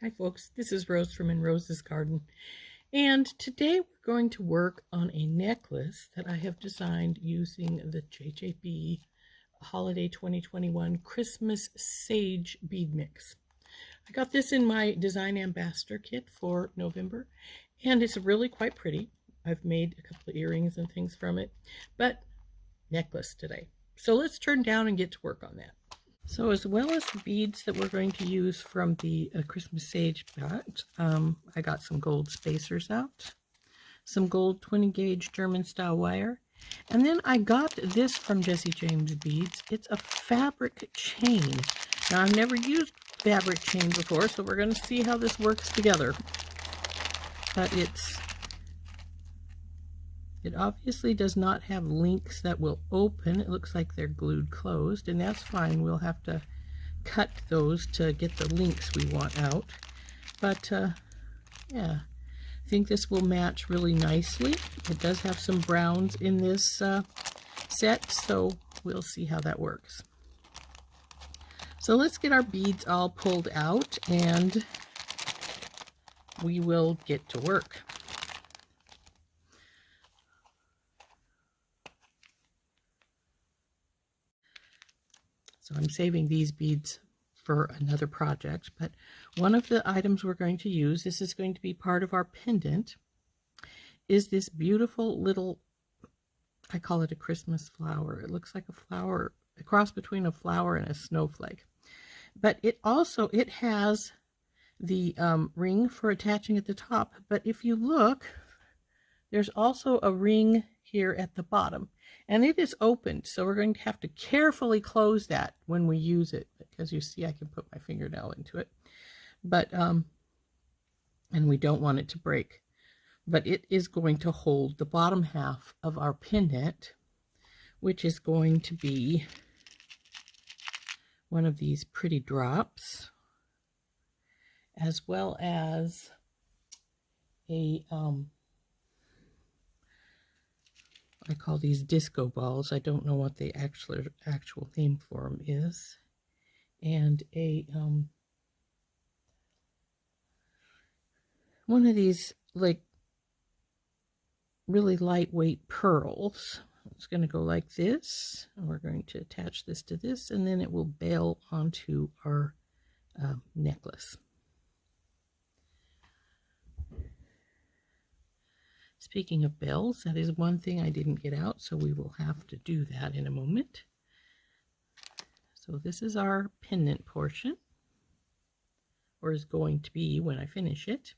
Hi folks, this is Rose from In Rose's Garden, and today we're going to work on a necklace that I have designed using the JJB Holiday 2021 Christmas Sage bead mix. I got this in my Design Ambassador kit for November, and it's really quite pretty. I've made a couple of earrings and things from it, but necklace today. So let's turn down and get to work on that. So as well as the beads that we're going to use from the Christmas Sage bat, I got some gold spacers out, some gold 20 gauge German style wire, and then I got this from Jesse James Beads. It's a fabric chain. Now I've never used fabric chain before, so we're going to see how this works together. But it obviously does not have links that will open. It looks like they're glued closed, and that's fine. We'll have to cut those to get the links we want out. But yeah, I think this will match really nicely. It does have some browns in this set, so we'll see how that works. So let's get our beads all pulled out, and we will get to work. So I'm saving these beads for another project, but one of the items we're going to use, this is going to be part of our pendant, is this beautiful little, I call it a Christmas flower. It looks like a flower, a cross between a flower and a snowflake. But it has the ring for attaching at the top, but if you look, there's also a ring here at the bottom, and it is opened, so we're going to have to carefully close that when we use it, because you see I can put my fingernail into it, but and we don't want it to break. But it is going to hold the bottom half of our pendant, which is going to be one of these pretty drops, as well as a I call these disco balls. I don't know what the actual name for them is. And a one of these like really lightweight pearls. It's going to go like this, and we're going to attach this to this, and then it will bail onto our necklace. Speaking of bells, that is one thing I didn't get out, so we will have to do that in a moment. So this is our pendant portion, or is going to be when I finish it.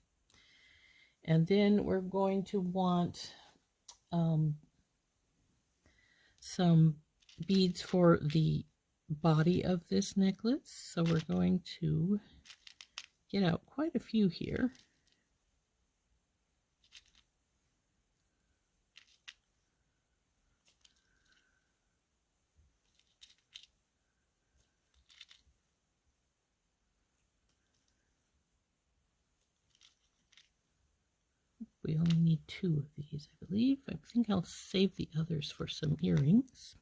And then we're going to want some beads for the body of this necklace. So we're going to get out quite a few here. We only need 2 of these, I believe. I think I'll save the others for some earrings.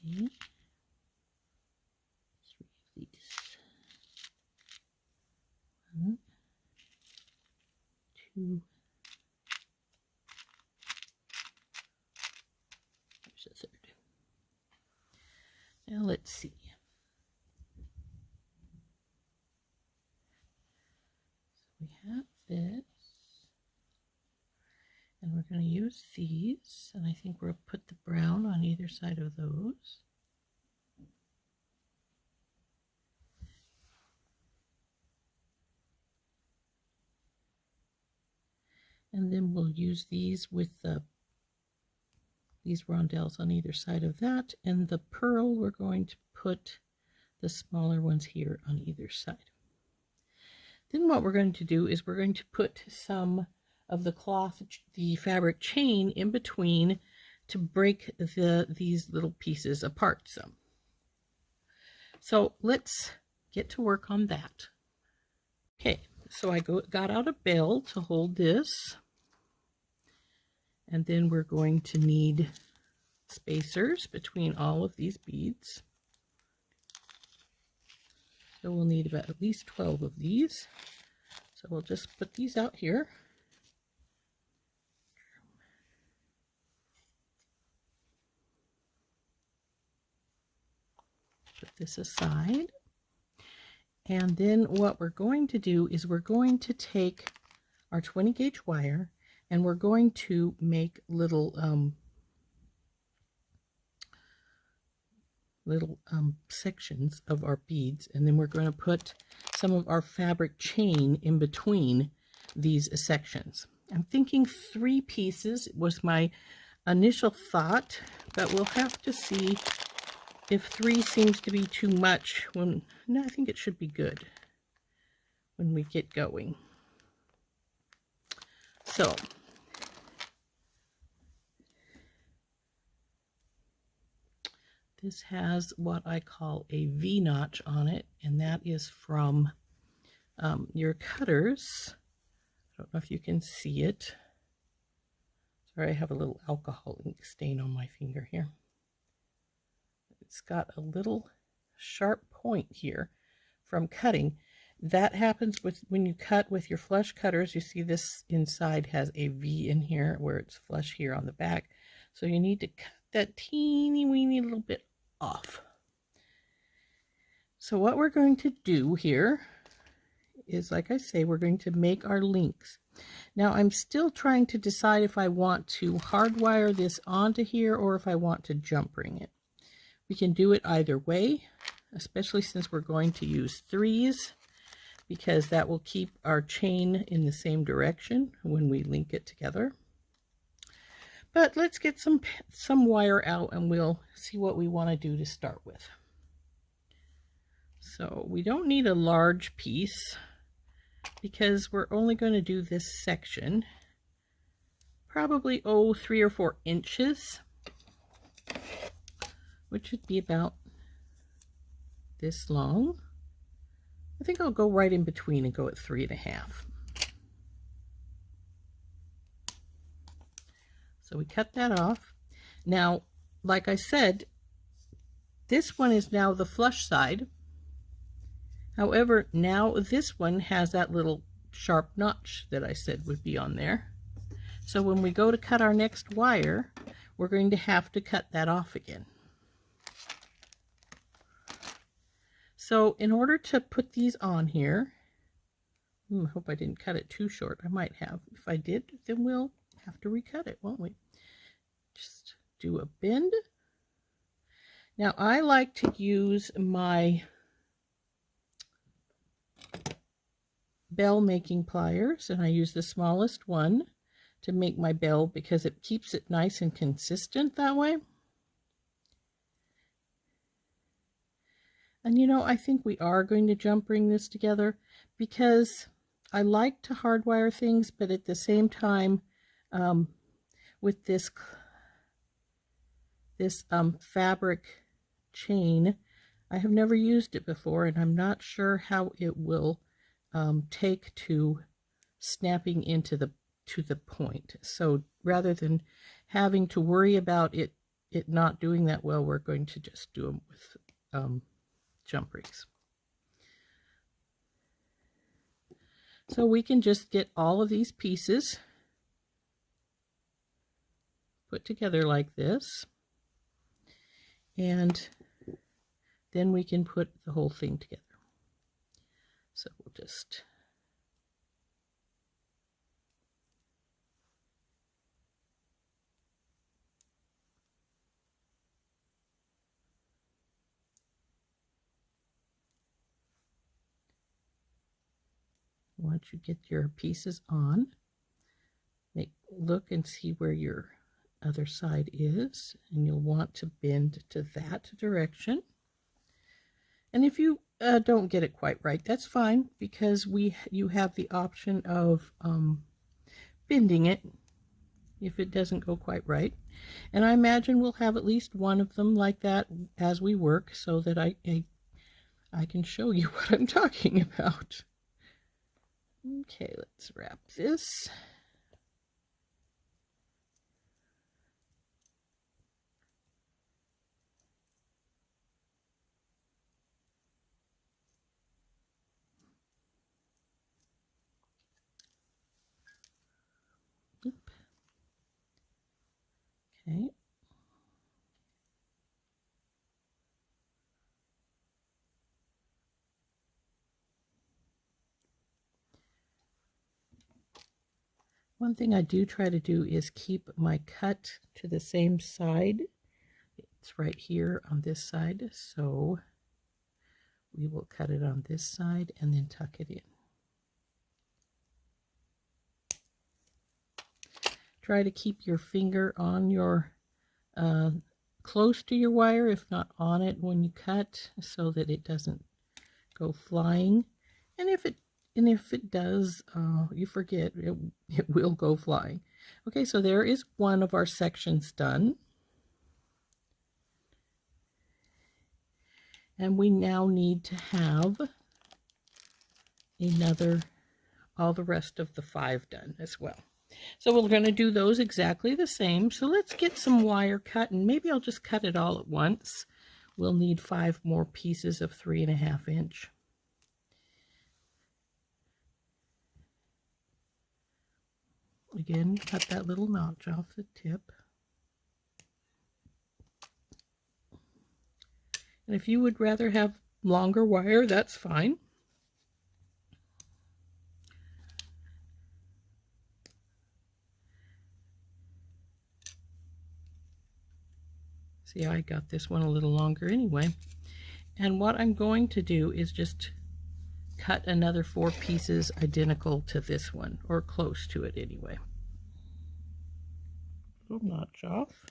Okay. 3 of these. 1, 2. There's a 3rd. Now let's see. So we have this, and we're going to use these, and I think we'll put the brown on either side of those. And then we'll use these with these rondelles on either side of that, and the pearl we're going to put the smaller ones here on either side. Then what we're going to do is we're going to put some of the cloth, the fabric chain in between to break these little pieces apart some. So let's get to work on that. Okay, so I got out a bell to hold this, And then we're going to need spacers between all of these beads. So we'll need about at least 12 of these. So we'll just put these out here. Put this aside. And then what we're going to do is we're going to take our 20 gauge wire and we're going to make little sections of our beads, and then we're going to put some of our fabric chain in between these sections. I'm thinking 3 pieces was my initial thought, but we'll have to see if 3 seems to be too much. No, I think it should be good when we get going. So this has what I call a V-notch on it, and that is from your cutters. I don't know if you can see it. Sorry, I have a little alcohol ink stain on my finger here. It's got a little sharp point here from cutting. That happens with when you cut with your flush cutters. You see this inside has a V in here where it's flush here on the back. So you need to cut that teeny weeny little bit off. So what we're going to do here is, like I say, we're going to make our links. Now I'm still trying to decide if I want to hardwire this onto here or if I want to jump ring it. We can do it either way, especially since we're going to use 3s, because that will keep our chain in the same direction when we link it together. But let's get some wire out and we'll see what we want to do to start with. So we don't need a large piece because we're only going to do this section. Probably 3 or 4 inches, which would be about this long. I think I'll go right in between and go at 3.5. So we cut that off. Now, like I said, this one is now the flush side. However, now this one has that little sharp notch that I said would be on there. So when we go to cut our next wire, we're going to have to cut that off again. So in order to put these on here, I hope I didn't cut it too short. I might have. If I did, then we'll have to recut it, won't we? Just do a bend. Now I like to use my bell making pliers, and I use the smallest one to make my bell because it keeps it nice and consistent that way. And you know, I think we are going to jump ring this together because I like to hardwire things, but at the same time, with this fabric chain, I have never used it before, and I'm not sure how it will take to snapping into the point. So rather than having to worry about it not doing that well, we're going to just do them with jump rings. So we can just get all of these pieces put together like this, and then we can put the whole thing together. So we'll just once you get your pieces on, look and see where your other side is, and you'll want to bend to that direction. And if you don't get it quite right, that's fine, because you have the option of bending it if it doesn't go quite right. And I imagine we'll have at least one of them like that as we work, so that I can show you what I'm talking about. Okay, let's wrap this. Oop. Okay. One thing I do try to do is keep my cut to the same side. It's right here on this side, so we will cut it on this side and then tuck it in. Try to keep your finger on your close to your wire, if not on it when you cut, so that it doesn't go flying. And if it does, you forget, it will go flying. Okay, so there is one of our sections done. And we now need to have all the rest of the 5 done as well. So we're going to do those exactly the same. So let's get some wire cut, and maybe I'll just cut it all at once. We'll need 5 more pieces of 3.5 inch. Again, cut that little notch off the tip. And if you would rather have longer wire, that's fine. See, I got this one a little longer anyway. And what I'm going to do is just cut another 4 pieces identical to this one, or close to it anyway. Little notch off.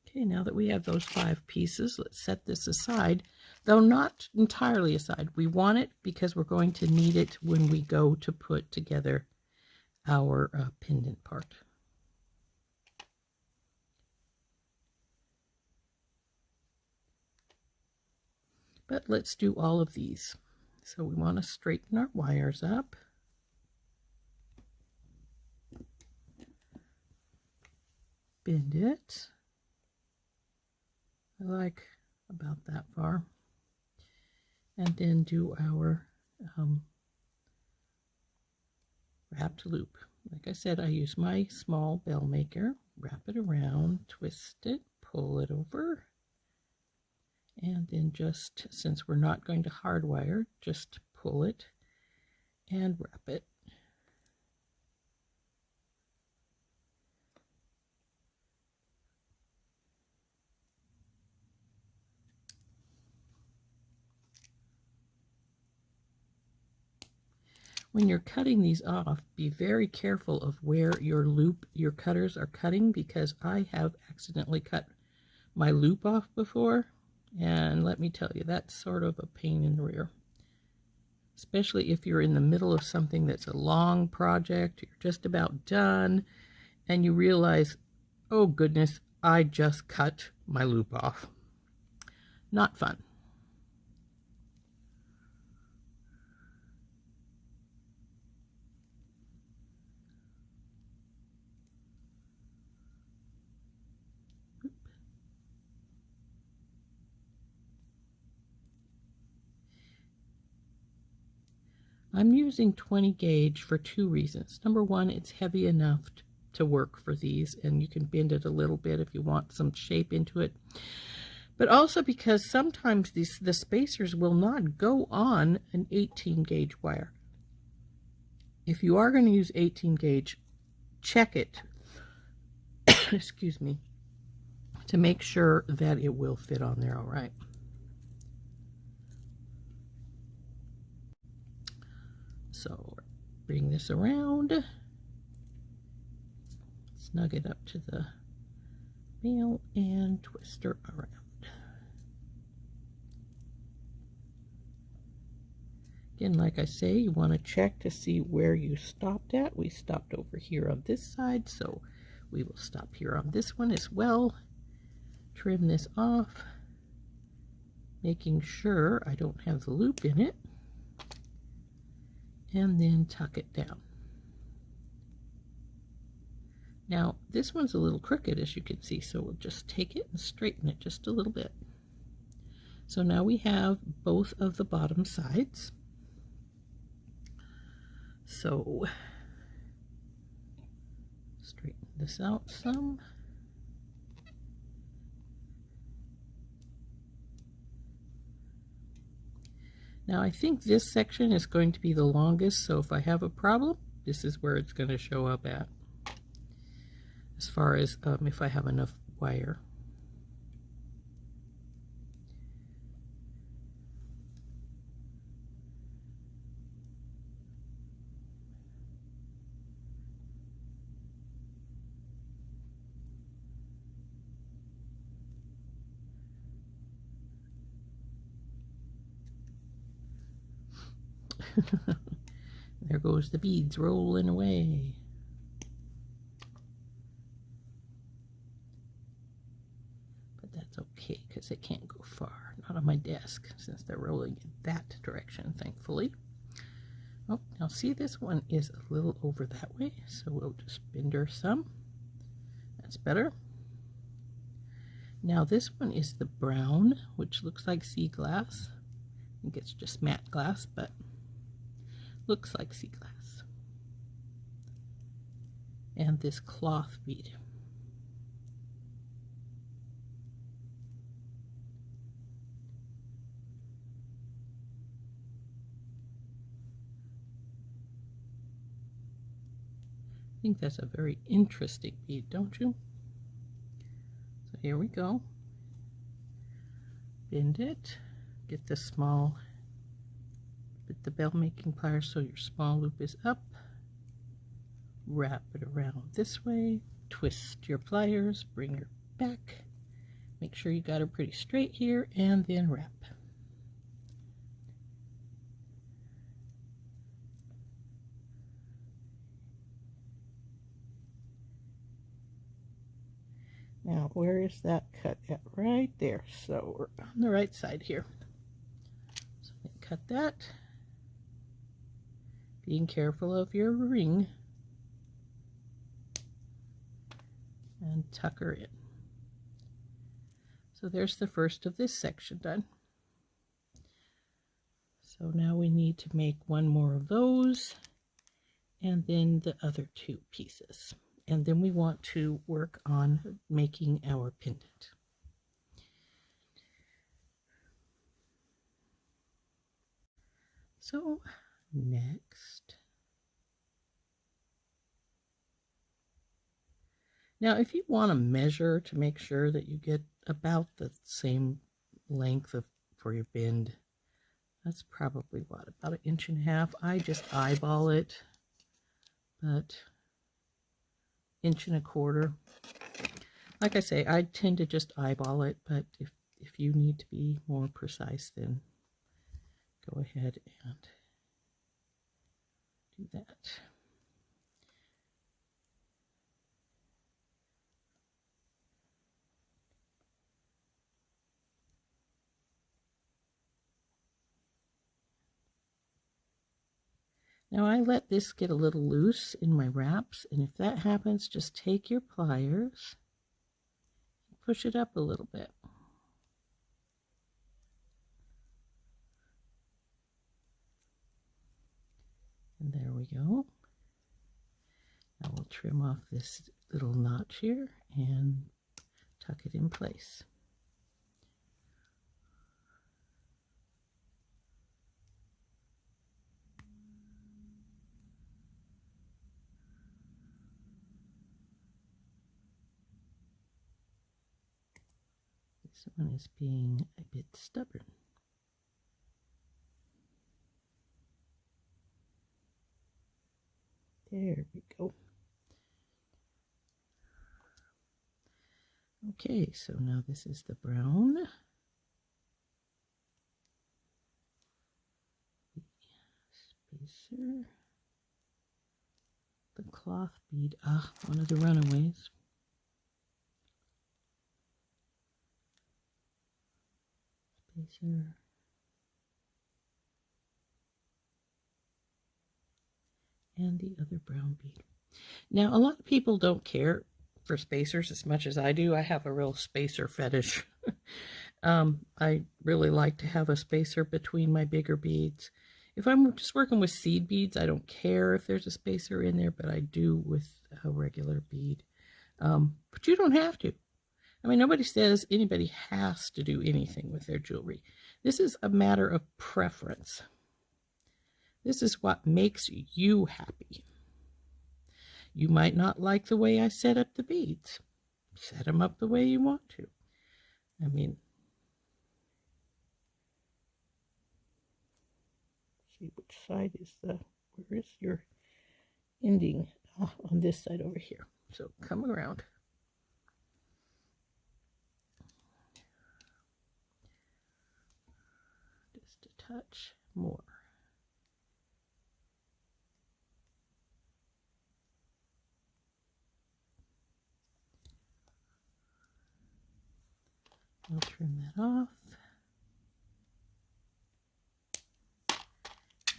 Okay, now that we have those 5 pieces, let's set this aside, though not entirely aside. We want it because we're going to need it when we go to put together our pendant part. But let's do all of these. So we want to straighten our wires up. Bend it. I like about that far. And then do our wrapped loop. Like I said, I use my small bell maker. Wrap it around, twist it, pull it over. And then just, since we're not going to hardwire, just pull it and wrap it. When you're cutting these off, be very careful of where your cutters are cutting, because I have accidentally cut my loop off before. And let me tell you, that's sort of a pain in the rear. Especially if you're in the middle of something that's a long project, you're just about done, and you realize, oh goodness, I just cut my loop off. Not fun. I'm using 20 gauge for 2 reasons. Number one, it's heavy enough to work for these, and you can bend it a little bit if you want some shape into it. But also because sometimes the spacers will not go on an 18 gauge wire. If you are going to use 18 gauge, check it, excuse me, to make sure that it will fit on there all right. So bring this around, snug it up to the nail, and twist her around. Again, like I say, you want to check to see where you stopped at. We stopped over here on this side, so we will stop here on this one as well. Trim this off, making sure I don't have the loop in it, and then tuck it down. Now, this one's a little crooked, as you can see, so we'll just take it and straighten it just a little bit. So now we have both of the bottom sides. So straighten this out some. Now I think this section is going to be the longest, so if I have a problem, this is where it's going to show up at, as far as if I have enough wire. There goes the beads rolling away. But that's okay because they can't go far. Not on my desk since they're rolling in that direction, thankfully. Oh, now see, this one is a little over that way, so we'll just bend her some. That's better. Now this one is the brown, which looks like sea glass. I think it's just matte glass, but looks like sea glass. And this cloth bead. I think that's a very interesting bead, don't you? So here we go. Bend it. Get the small, put the bell making pliers so your small loop is up. Wrap it around this way. Twist your pliers. Bring her back. Make sure you got her pretty straight here, and then wrap. Now, where is that cut at? Right there. So we're on the right side here. So cut that. Being careful of your ring. And tuck her in. So there's the first of this section done. So now we need to make one more of those, and then the other two pieces. And then we want to work on making our pendant. So next, now if you want to measure to make sure that you get about the same length for your bend, that's probably what, about 1.5 inches. I just eyeball it, but 1.25 inches. Like I say, I tend to just eyeball it, but if you need to be more precise, then go ahead and do that. Now I let this get a little loose in my wraps, and if that happens, just take your pliers and push it up a little bit. And there we go. Now we'll trim off this little notch here and tuck it in place. This one is being a bit stubborn. There we go. Okay, so now this is the brown. Spacer. The cloth bead. Ah, one of the runaways. Spacer. And the other brown bead. Now, a lot of people don't care for spacers as much as I do. I have a real spacer fetish. I really like to have a spacer between my bigger beads. If I'm just working with seed beads, I don't care if there's a spacer in there, but I do with a regular bead. But you don't have to. I mean, nobody says anybody has to do anything with their jewelry. This is a matter of preference. This is what makes you happy. You might not like the way I set up the beads. Set them up the way you want to. I mean, see which side is where is your ending? Oh, on this side over here. So come around. Just a touch more. I'll trim that off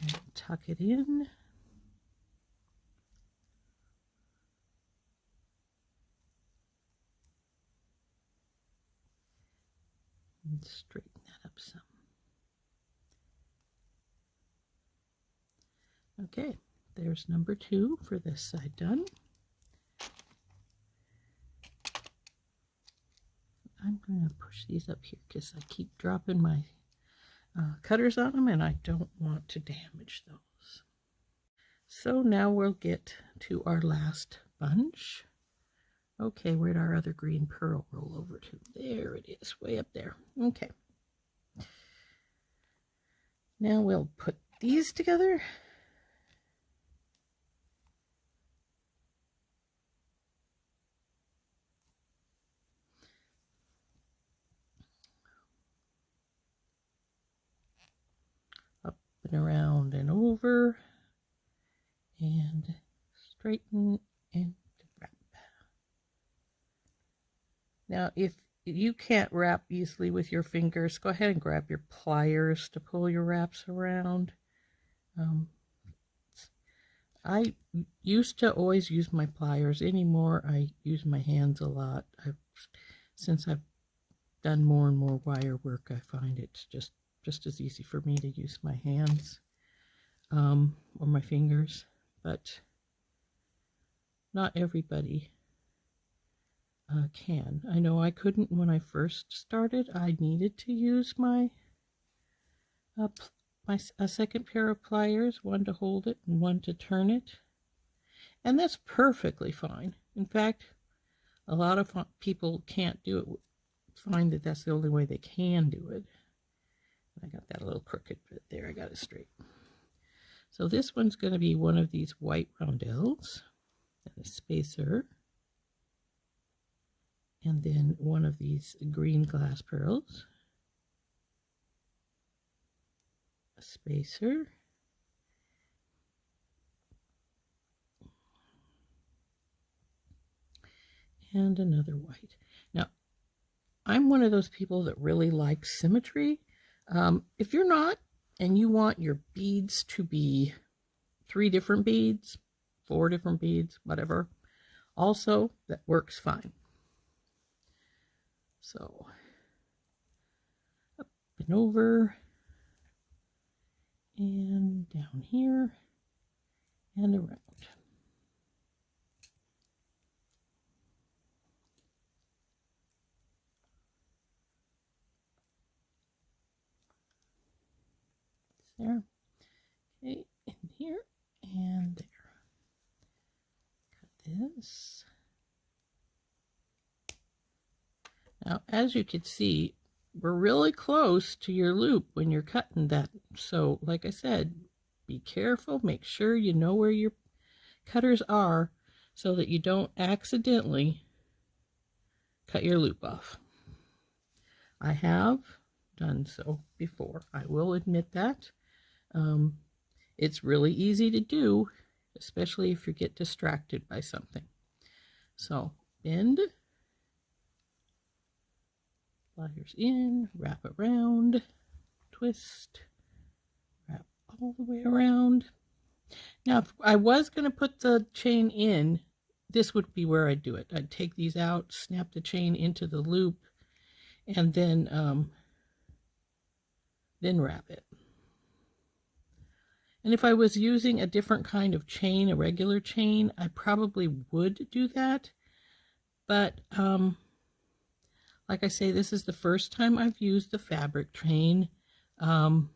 and tuck it in. And straighten that up some. Okay, there's number 2 for this side done. I'm going to push these up here because I keep dropping my cutters on them and I don't want to damage those. So now we'll get to our last bunch. Okay, where'd our other green pearl roll over to? There it is, way up there. Okay. Now we'll put these together. Up and around and over. And straighten and wrap. Now, if you can't wrap easily with your fingers, go ahead and grab your pliers to pull your wraps around. I used to always use my pliers. Anymore, I use my hands a lot. Since I've done more and more wire work, I find it's just as easy for me to use my hands or my fingers. But not everybody can. I know I couldn't when I first started. I needed to use my a second pair of pliers, one to hold it and one to turn it. And that's perfectly fine. In fact, a lot of people can't do it, find that that's the only way they can do it. I got that a little crooked, but there, I got it straight. So this one's going to be one of these white roundels, and a spacer, and then one of these green glass pearls, a spacer, and another white. Now, I'm one of those people that really likes symmetry. If you're not, and you want your beads to be 3 different beads, 4 different beads, whatever, also, that works fine. So, up and over, and down here, and around. There. Okay, in here and there. Cut this. Now, as you can see, we're really close to your loop when you're cutting that. So, like I said, be careful. Make sure you know where your cutters are so that you don't accidentally cut your loop off. I have done so before. I will admit that. It's really easy to do, especially if you get distracted by something. So, bend, pliers in, wrap around, twist, wrap all the way around. Now, if I was going to put the chain in, this would be where I'd do it. I'd take these out, snap the chain into the loop, and then wrap it. And if I was using a different kind of chain, a regular chain, I probably would do that. But like I say, this is the first time I've used the fabric chain. I'm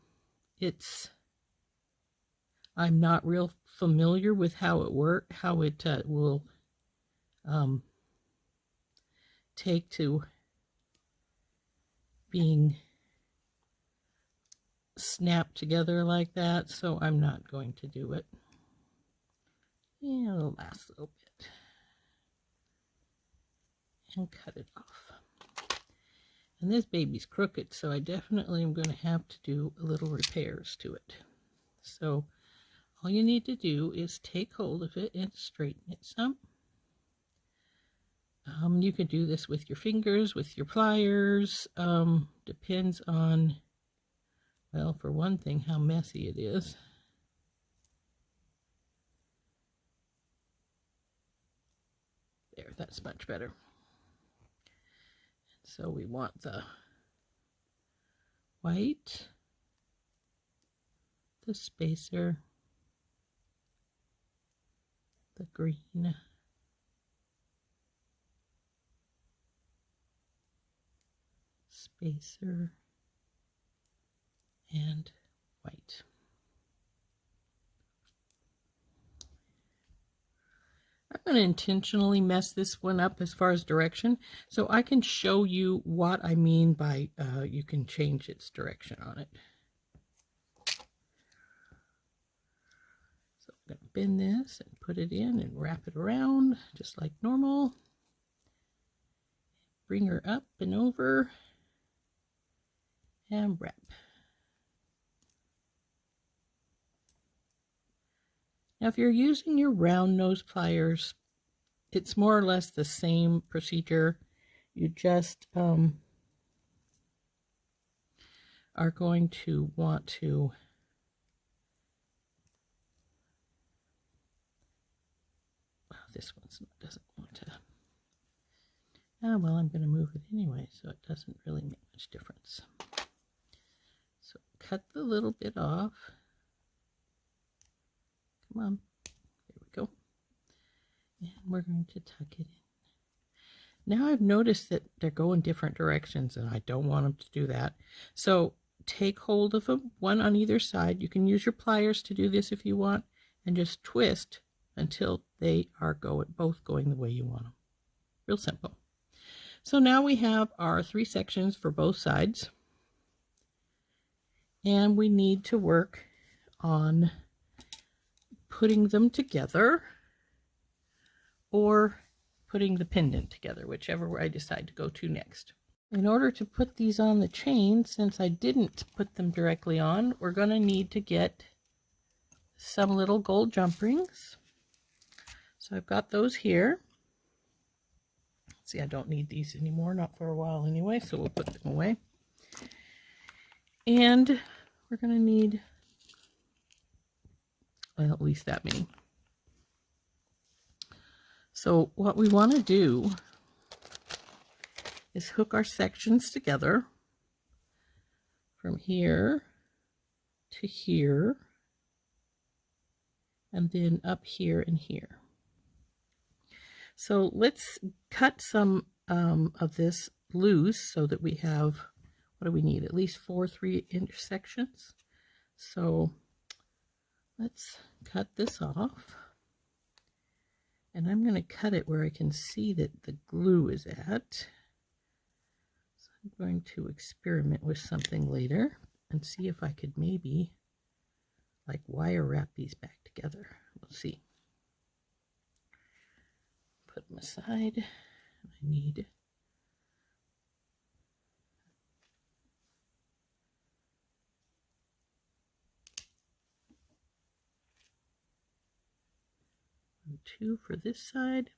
not real familiar with how it will take to being snapped together like that, so I'm not going to do it. And the last little bit, and cut it off. And this baby's crooked, so I definitely am going to have to do a little repairs to it. So all you need to do is take hold of it and straighten it some. You can do this with your fingers, with your pliers. Depends on, well, for one thing, how messy it is. There, that's much better. So we want the white, the spacer, the green, spacer, and white. I'm going to intentionally mess this one up as far as direction, so I can show you what I mean by you can change its direction on it. So I'm going to bend this and put it in and wrap it around just like normal. Bring her up and over and wrap. Now, if you're using your round nose pliers, it's more or less the same procedure. You just are going to want to this one doesn't want to. Well, I'm going to move it anyway, so it doesn't really make much difference. So cut the little bit off. Come on, there we go. And we're going to tuck it in. Now I've noticed that they're going different directions, and I don't want them to do that. So take hold of them, one on either side. You can use your pliers to do this if you want, and just twist until they are both going the way you want them. Real simple. So now we have our 3 sections for both sides, and we need to work on putting them together or putting the pendant together, whichever I decide to go to next. In order to put these on the chain, since I didn't put them directly on, we're going to need to get some little gold jump rings. So I've got those here. See, I don't need these anymore, not for a while anyway, so we'll put them away. And we're going to need, well, at least that many. So what we want to do is hook our sections together from here to here, and then up here and here. So let's cut some of this loose so that we have, what do we need? At least 4 3-inch sections. So let's cut this off. And I'm going to cut it where I can see that the glue is at. So I'm going to experiment with something later and see if I could maybe like wire wrap these back together. We'll see. Put them aside. I need and 2 for this side.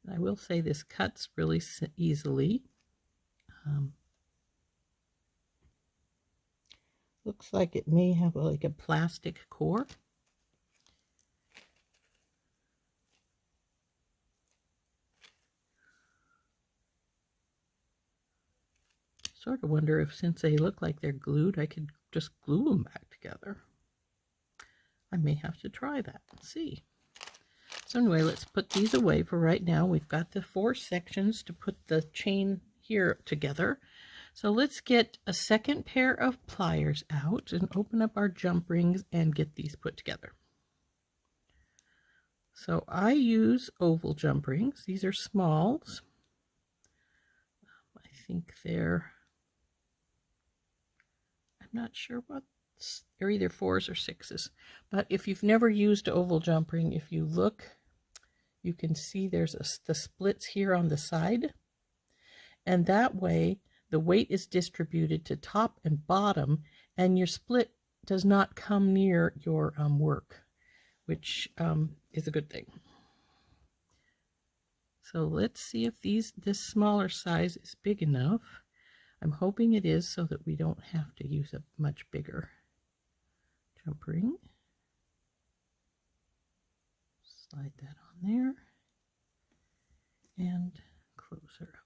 And I will say this cuts really easily. Looks like it may have like a plastic core. Sort of wonder if, since they look like they're glued, I could just glue them back together. I may have to try that and see. So anyway, let's put these away for right now. We've got the 4 sections to put the chain here together. So let's get a second pair of pliers out and open up our jump rings and get these put together. So I use oval jump rings. These are smalls. I think they're, I'm not sure what, they're either 4s or 6s. But if you've never used an oval jump ring, if you look, you can see there's the splits here on the side. And that way, the weight is distributed to top and bottom, and your split does not come near your work, which is a good thing. So let's see if this smaller size is big enough. I'm hoping it is, so that we don't have to use a much bigger jump ring. Slide that on there and close her up.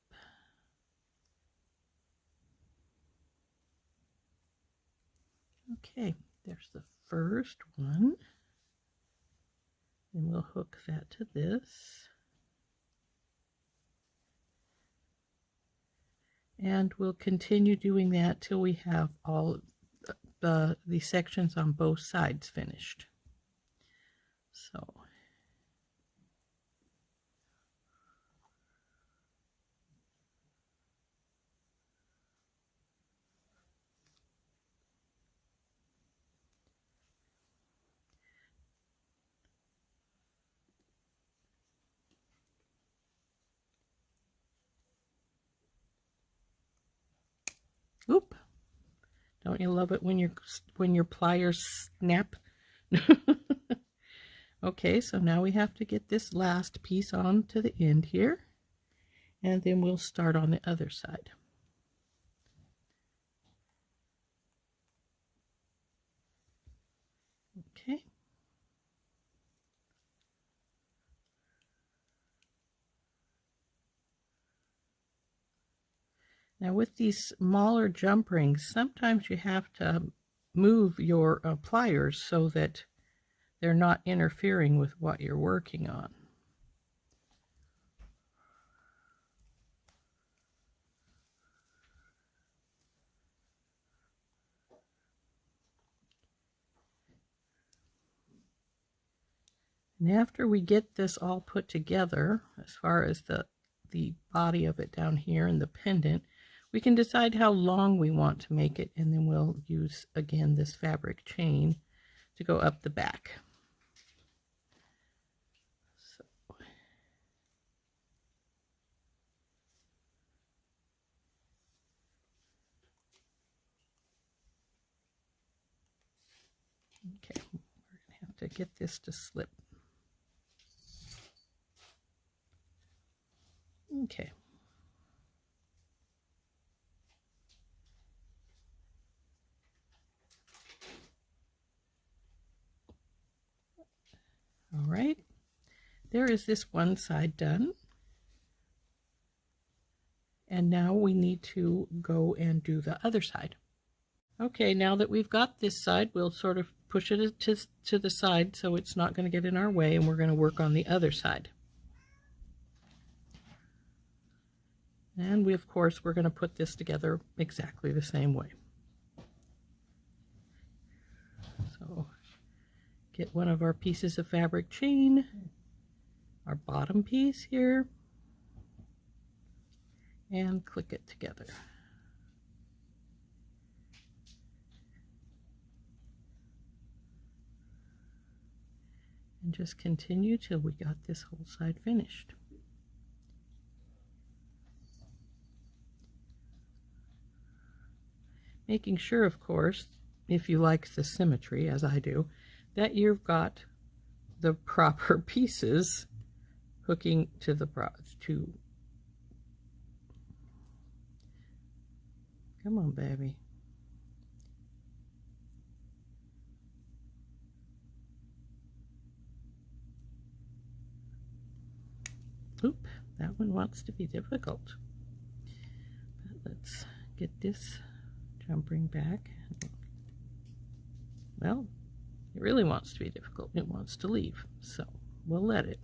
Okay, there's the first one. And we'll hook that to this. And we'll continue doing that till we have all the sections on both sides finished. So oop. Don't you love it when your pliers snap? Okay, so now we have to get this last piece on to the end here, and then we'll start on the other side. Okay. Now with these smaller jump rings, sometimes you have to move your pliers so that they're not interfering with what you're working on. And after we get this all put together, as far as the body of it down here and the pendant, we can decide how long we want to make it, and then we'll use again this fabric chain to go up the back. So. Okay, we're going to have to get this to slip. Okay. All right, there is this one side done. And now we need to go and do the other side. Okay, now that we've got this side, we'll sort of push it to the side so it's not going to get in our way, and we're going to work on the other side. And we, of course, we're going to put this together exactly the same way. So get one of our pieces of fabric chain, our bottom piece here, and click it together. And just continue till we got this whole side finished. Making sure, of course, if you like the symmetry, as I do, that you've got the proper pieces hooking to the come on, baby. Oop, that one wants to be difficult. But let's get this jump ring back. Well, it really wants to be difficult. It wants to leave, so we'll let it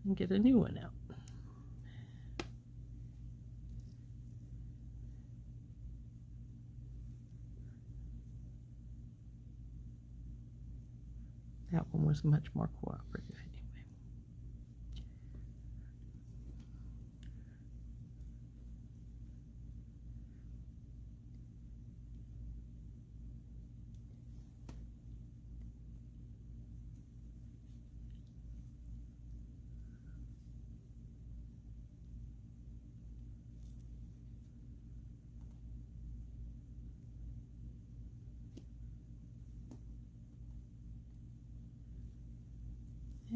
and get a new one out. That one was much more cooperative anyway.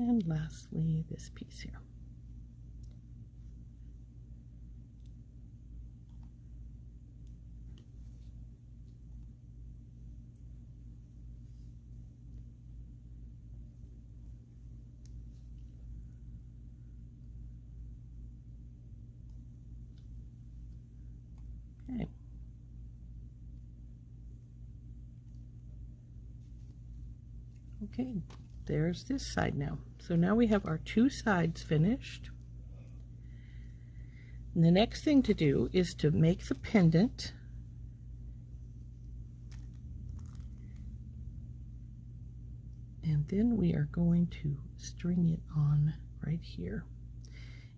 And lastly, this piece here. Okay. Okay, there's this side now. So now we have our two sides finished. And the next thing to do is to make the pendant. And then we are going to string it on right here.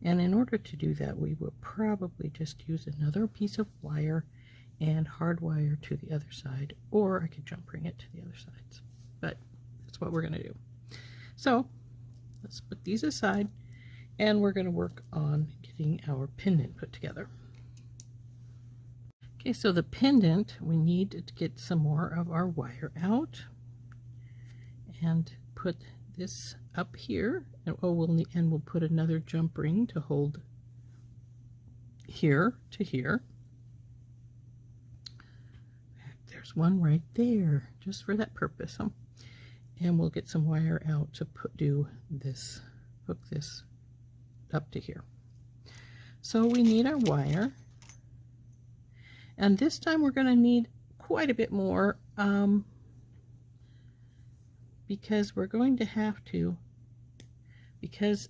And in order to do that, we will probably just use another piece of wire and hardwire to the other side, or I could jump ring it to the other sides. But that's what we're going to do. So let's put these aside, and we're going to work on getting our pendant put together. Okay, so the pendant, we need to get some more of our wire out and put this up here, and we'll put another jump ring to hold here to here. There's one right there, just for that purpose. And we'll get some wire out to hook this up to here. So we need our wire, and this time we're going to need quite a bit more, because we're going to have to, because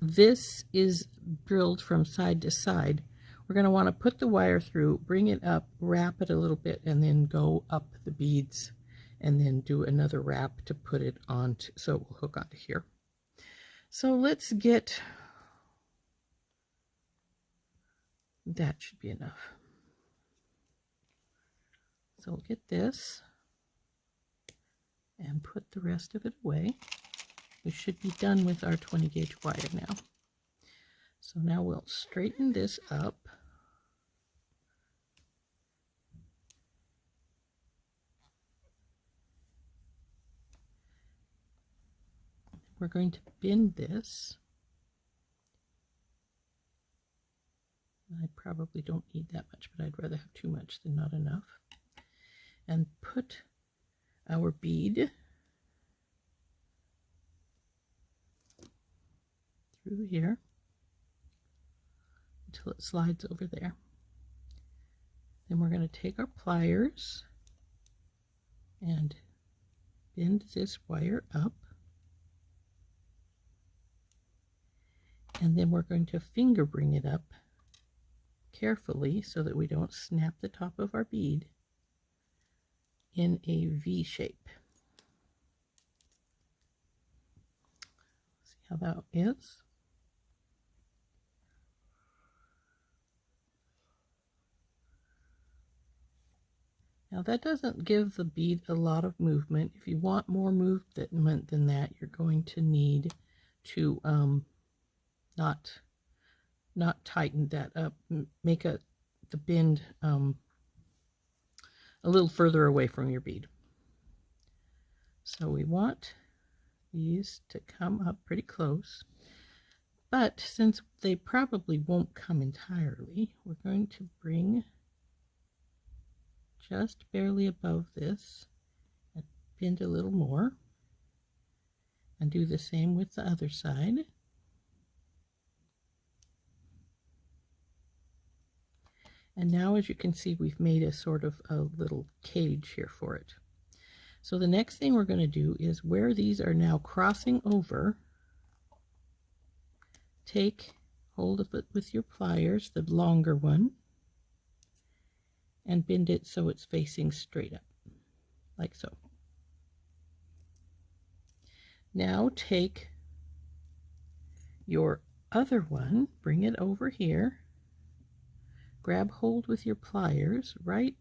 this is drilled from side to side, we're going to want to put the wire through, bring it up, wrap it a little bit, and then go up the beads, and then do another wrap to put it on, so it will hook onto here. So let's get, that should be enough. So we'll get this and put the rest of it away. We should be done with our 20 gauge wire now. So now we'll straighten this up. We're going to bend this. I probably don't need that much, but I'd rather have too much than not enough. And put our bead through here until it slides over there. Then we're going to take our pliers and bend this wire up. And then we're going to finger bring it up carefully so that we don't snap the top of our bead in a V shape. See how that is? Now that doesn't give the bead a lot of movement. If you want more movement than that, you're going to need to not tighten that up, make the bend a little further away from your bead. So we want these to come up pretty close, but since they probably won't come entirely, we're going to bring just barely above this and bend a little more, And do the same with the other side. And now, as you can see, we've made a sort of a little cage here for it. So the next thing we're going to do is where these are now crossing over, take hold of it with your pliers, the longer one, and bend it so it's facing straight up, like so. Now take your other one, bring it over here, grab hold with your pliers right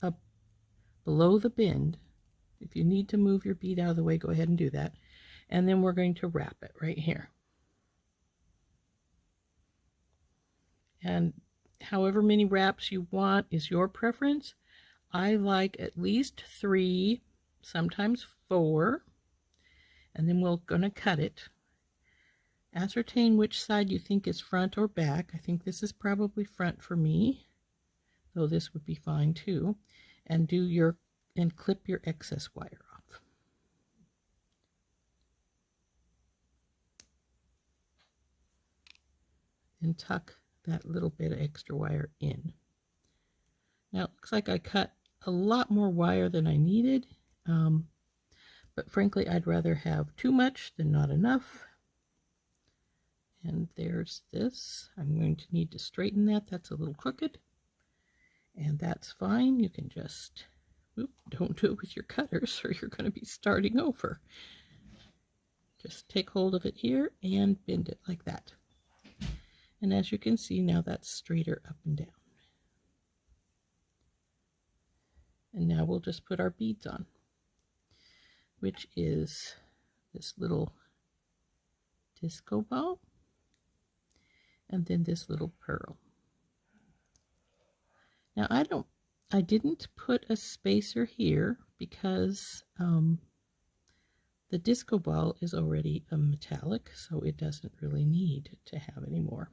up below the bend. If you need to move your bead out of the way, go ahead and do that. And then we're going to wrap it right here. And however many wraps you want is your preference. I like at least 3, sometimes 4. And then we're going to cut it. Ascertain which side you think is front or back. I think this is probably front for me, though this would be fine too. And clip your excess wire off. And tuck that little bit of extra wire in. Now it looks like I cut a lot more wire than I needed, but frankly I'd rather have too much than not enough. And there's this. I'm going to need to straighten that. That's a little crooked, and that's fine. You can just, don't do it with your cutters or you're going to be starting over. Just take hold of it here and bend it like that. And as you can see now, that's straighter up and down. And now we'll just put our beads on, which is this little disco ball and then this little pearl. Now I didn't put a spacer here because the disco ball is already a metallic, so it doesn't really need to have any more.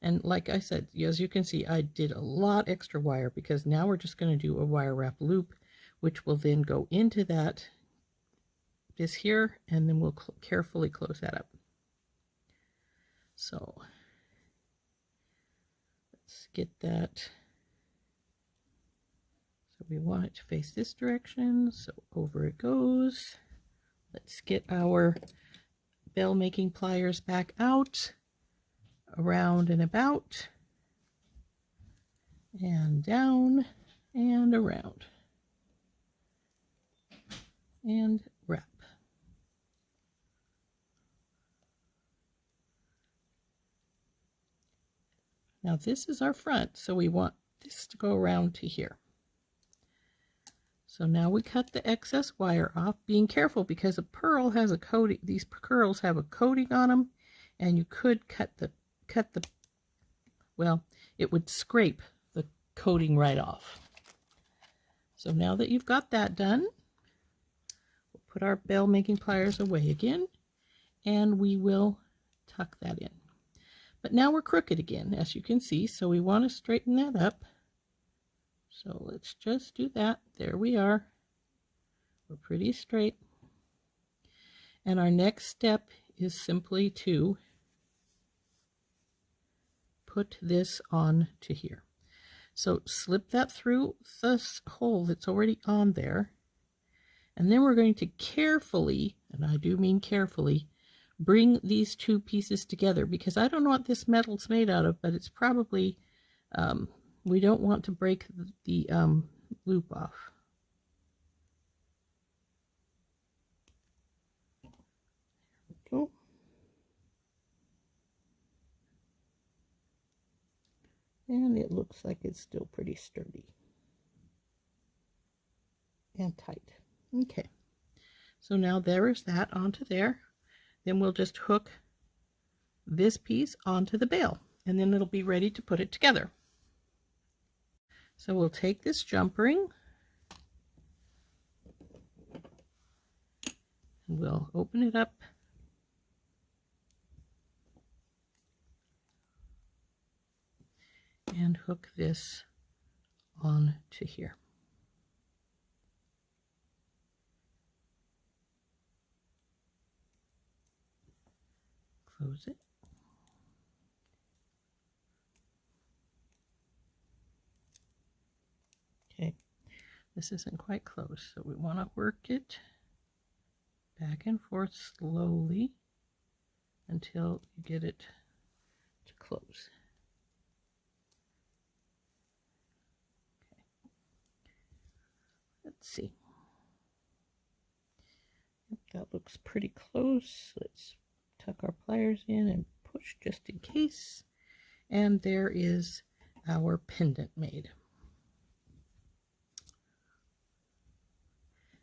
And like I said, as you can see, I did a lot extra wire because now we're just going to do a wire wrap loop, which will then go into this here, and then we'll carefully close that up. So let's get that. So we want it to face this direction, so over it goes. Let's get our bell making pliers back out, around and about, and down and around, and wrap. Now this is our front, so we want this to go around to here. So now we cut the excess wire off, being careful because a pearl has a coating. These pearls have a coating on them, and you could well, it would scrape the coating right off. So now that you've got that done, we'll put our bell making pliers away again, and we will tuck that in. But now we're crooked again, as you can see, so we want to straighten that up. So let's just do that. There we are. We're pretty straight. And our next step is simply to put this on to here. So slip that through this hole that's already on there. And then we're going to carefully, and I do mean carefully, bring these two pieces together, because I don't know what this metal's made out of, but it's probably, we don't want to break the loop off. There we go. And it looks like it's still pretty sturdy and tight. Okay, so now there is that onto there. Then we'll just hook this piece onto the bail, and then it'll be ready to put it together. So we'll take this jump ring and we'll open it up and hook this on to here. close it. Okay, this isn't quite close, so we want to work it back and forth slowly until you get it to close. Okay. Let's see. That looks pretty close. Let's tuck our pliers in and push just in case. And there is our pendant made.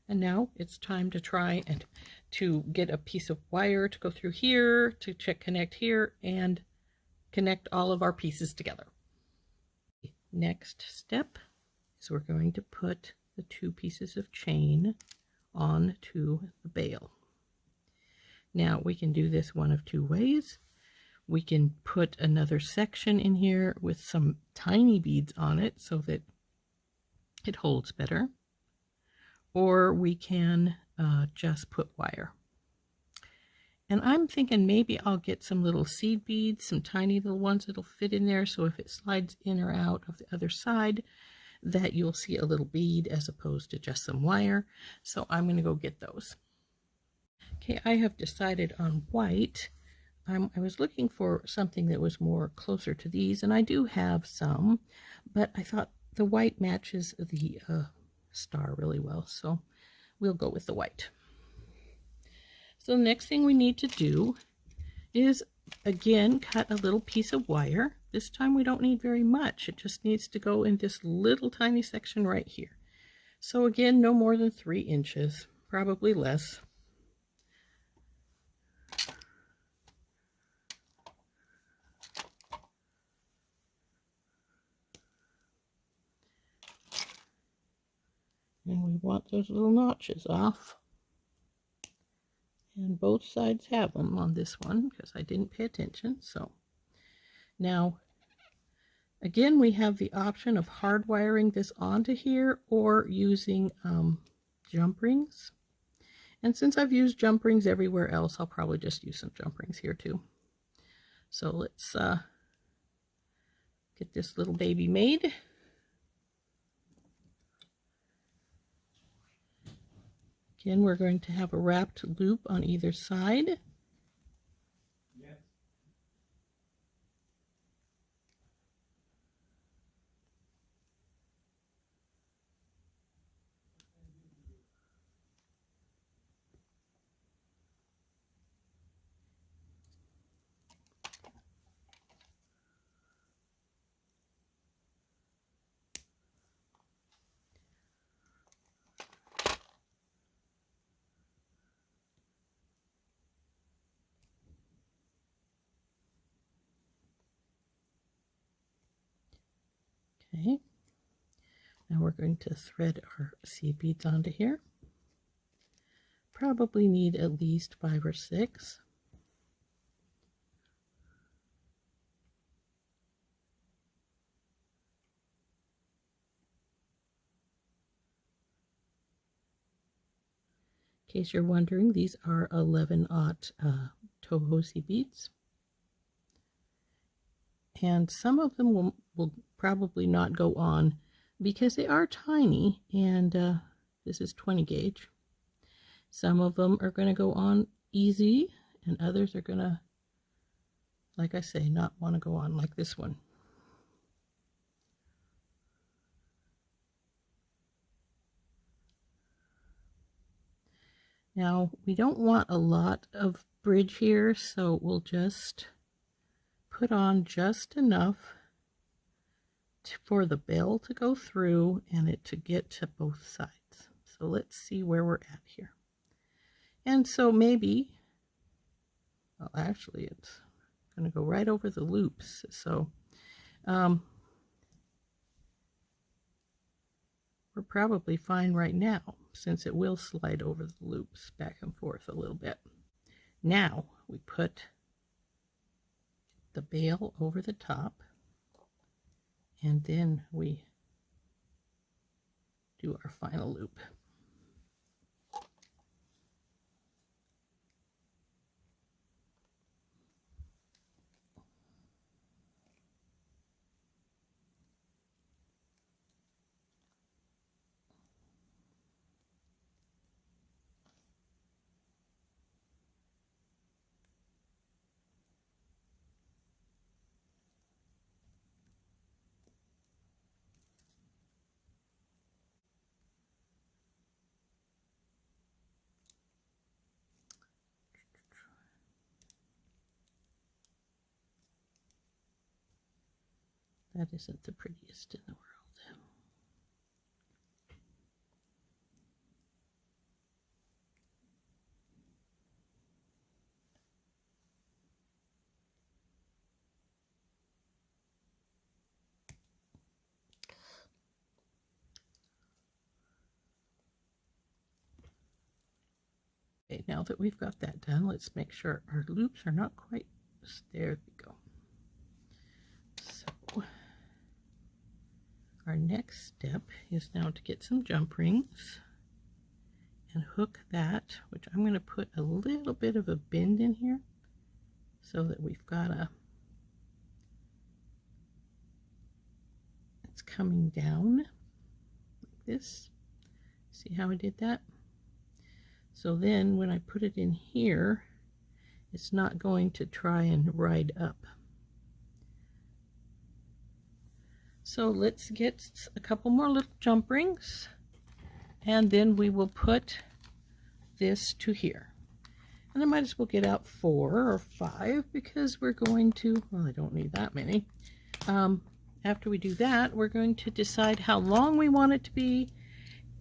And now it's time to try and to get a piece of wire to go through here, to connect here, and connect all of our pieces together. Next step is we're going to put the 2 pieces of chain onto the bail. Now we can do this one of 2 ways. We can put another section in here with some tiny beads on it so that it holds better, or we can just put wire. And I'm thinking maybe I'll get some little seed beads, some tiny little ones that'll fit in there, so if it slides in or out of the other side, that you'll see a little bead as opposed to just some wire. So I'm going to go get those. Okay, I have decided on white. I was looking for something that was more closer to these, and I do have some, but I thought the white matches the star really well, so we'll go with the white. So the next thing we need to do is, again, cut a little piece of wire. This time we don't need very much. It just needs to go in this little tiny section right here. So again, no more than 3 inches, probably less. And we want those little notches off. And both sides have them on this one because I didn't pay attention. So now, again, we have the option of hardwiring this onto here or using jump rings. And since I've used jump rings everywhere else, I'll probably just use some jump rings here too. So let's get this little baby made. Again, we're going to have a wrapped loop on either side. Yes. Okay, now we're going to thread our seed beads onto here. Probably need at least 5 or 6. In case you're wondering, these are 11/aught Toho seed beads. And some of them will probably not go on because they are tiny, and this is 20 gauge. Some of them are going to go on easy, and others are going to, like I say, not want to go on, like this one. Now, we don't want a lot of bridge here, so we'll just put on just enough for the bell to go through and it to get to both sides. So let's see where we're at here. And so maybe, well, actually it's going to go right over the loops. So we're probably fine right now, since it will slide over the loops back and forth a little bit. Now we put the bail over the top, and then we do our final loop. That isn't the prettiest in the world. Okay, now that we've got that done, let's make sure our loops are not quite, there we go. So our next step is now to get some jump rings and hook that, which I'm going to put a little bit of a bend in here so that we've got it's coming down like this. See how I did that? So then when I put it in here, it's not going to try and ride up. So let's get a couple more little jump rings, and then we will put this to here. And I might as well get out 4 or 5 because we're going to, well, I don't need that many. After we do that, we're going to decide how long we want it to be,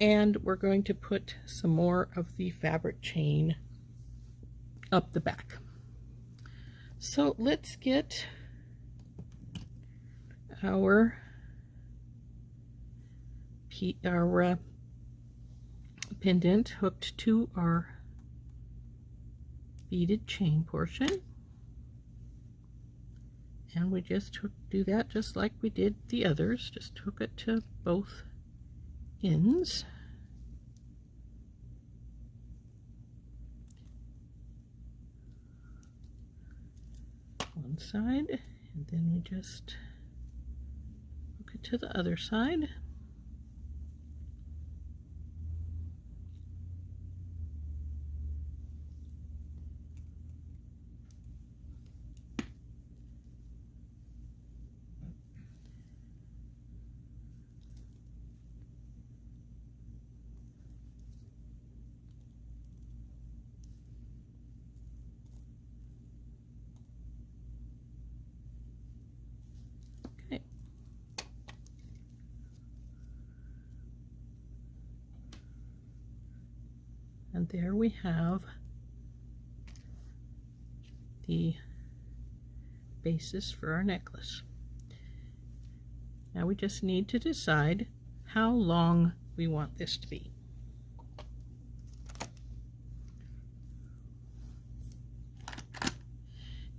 and we're going to put some more of the fabric chain up the back. So let's get our pendant hooked to our beaded chain portion, and we just do that just like we did the others. Just hook it to both ends. One side, and then we just hook it to the other side. And there we have the basis for our necklace. Now we just need to decide how long we want this to be.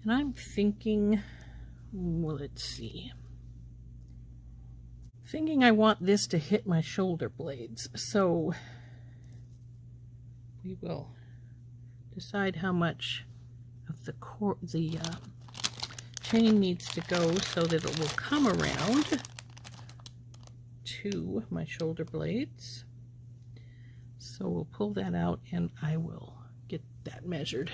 And I'm thinking, well, let's see. Thinking I want this to hit my shoulder blades, so we will decide how much of the chain needs to go so that it will come around to my shoulder blades. So we'll pull that out and I will get that measured.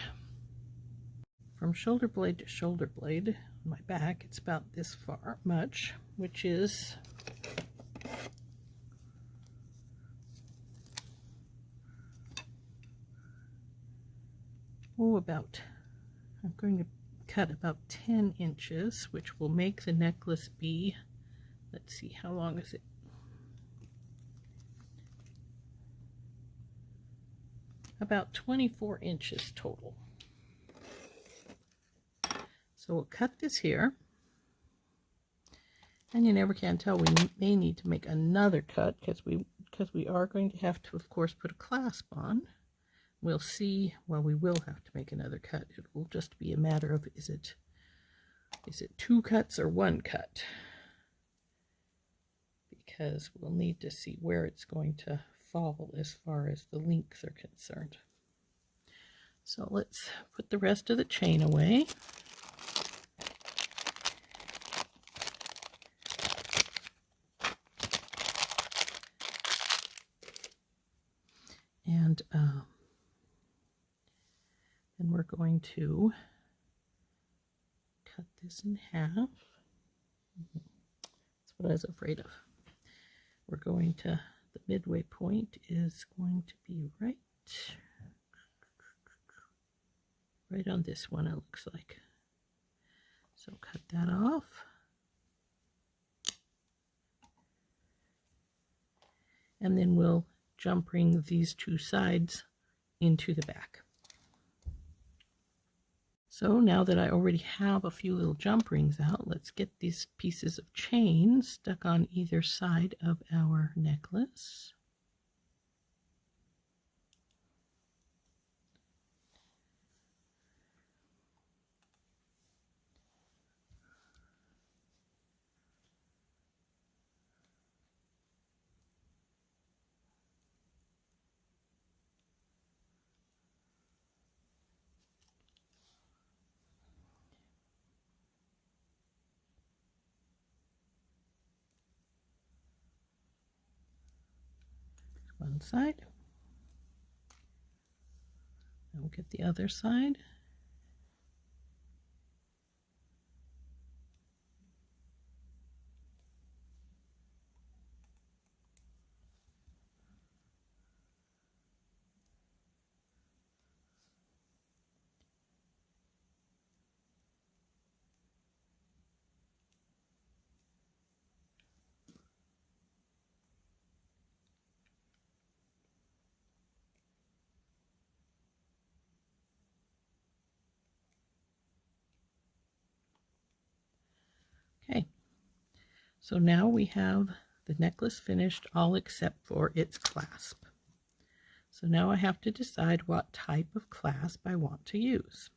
From shoulder blade to shoulder blade on my back, it's about this far much, which is I'm going to cut about 10 inches, which will make the necklace be, let's see, how long is it? About 24 inches total. So we'll cut this here, and you never can tell, we may need to make another cut because we are going to have to, of course, put a clasp on. We'll see. Well, we will have to make another cut. It will just be a matter of is it 2 cuts or 1 cut, because we'll need to see where it's going to fall as far as the links are concerned. So let's put the rest of the chain away. And then we're going to cut this in half. That's what I was afraid of. We're going to, the midway point is going to be right on this one, it looks like. So cut that off. and then we'll jump ring these two sides into the back. So now that I already have a few little jump rings out, let's get these pieces of chain stuck on either side of our necklace. One side. Now we'll get the other side. Okay, so now we have the necklace finished, all except for its clasp. So now I have to decide what type of clasp I want to use.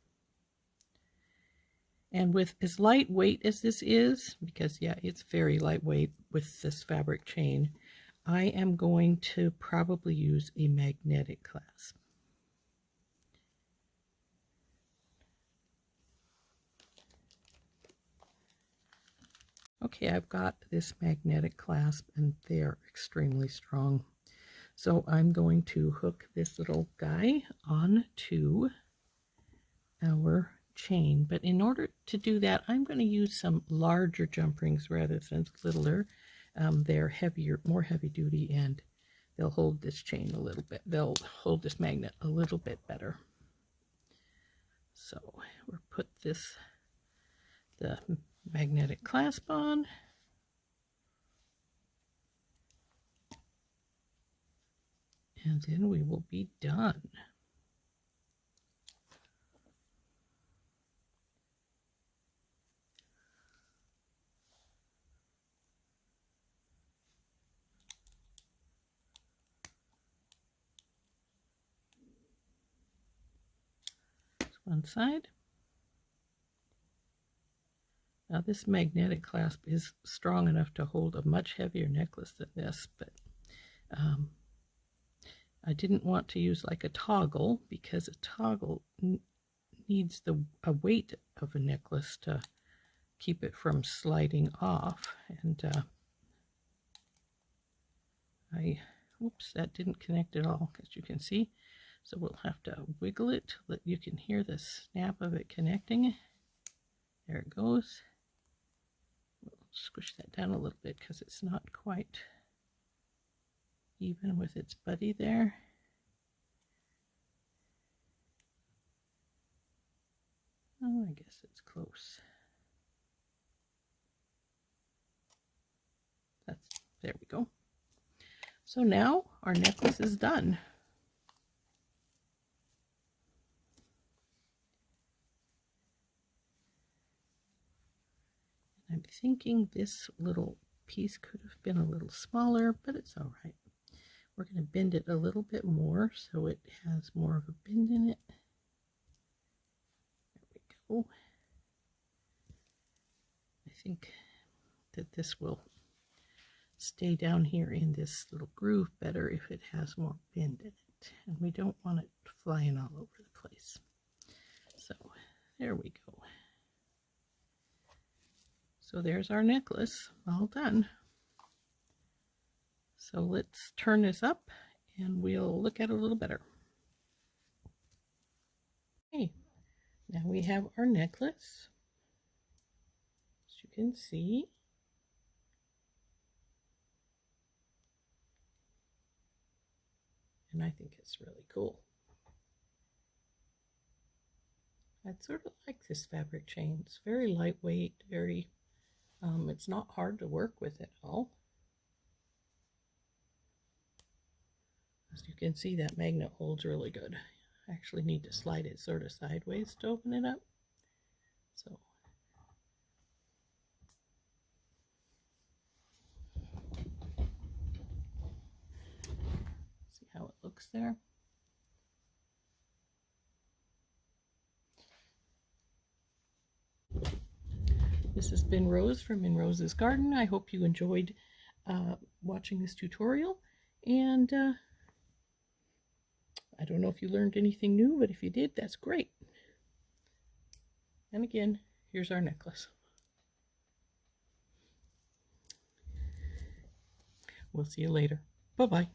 And with as lightweight as this is, because yeah, it's very lightweight with this fabric chain, I am going to probably use a magnetic clasp. Okay, I've got this magnetic clasp and they're extremely strong. So I'm going to hook this little guy onto our chain. But in order to do that, I'm going to use some larger jump rings rather than littler. They're heavier, more heavy duty, and they'll hold this chain a little bit. They'll hold this magnet a little bit better. So we'll put the magnetic clasp on. And then we will be done. One side. Now this magnetic clasp is strong enough to hold a much heavier necklace than this, but I didn't want to use like a toggle, because a toggle needs a weight of a necklace to keep it from sliding off. And oops, that didn't connect at all, as you can see. So we'll have to wiggle it so that you can hear the snap of it connecting. There it goes. We'll squish that down a little bit because it's not quite even with its buddy there. Oh, I guess it's close. There we go. So now our necklace is done. I'm thinking this little piece could have been a little smaller, but it's all right. We're going to bend it a little bit more so it has more of a bend in it. There we go. I think that this will stay down here in this little groove better if it has more bend in it. And we don't want it flying all over the place. So there we go. So there's our necklace all done. So let's turn this up and we'll look at it a little better. Okay, now we have our necklace, as you can see. And I think it's really cool. I sort of like this fabric chain. It's very lightweight, very, it's not hard to work with at all. As you can see, that magnet holds really good. I actually need to slide it sort of sideways to open it up. So see how it looks there. This has been Rose from In Rose's Garden. I hope you enjoyed watching this tutorial, and I don't know if you learned anything new, but if you did, that's great. And again, here's our necklace. We'll see you later. Bye-bye.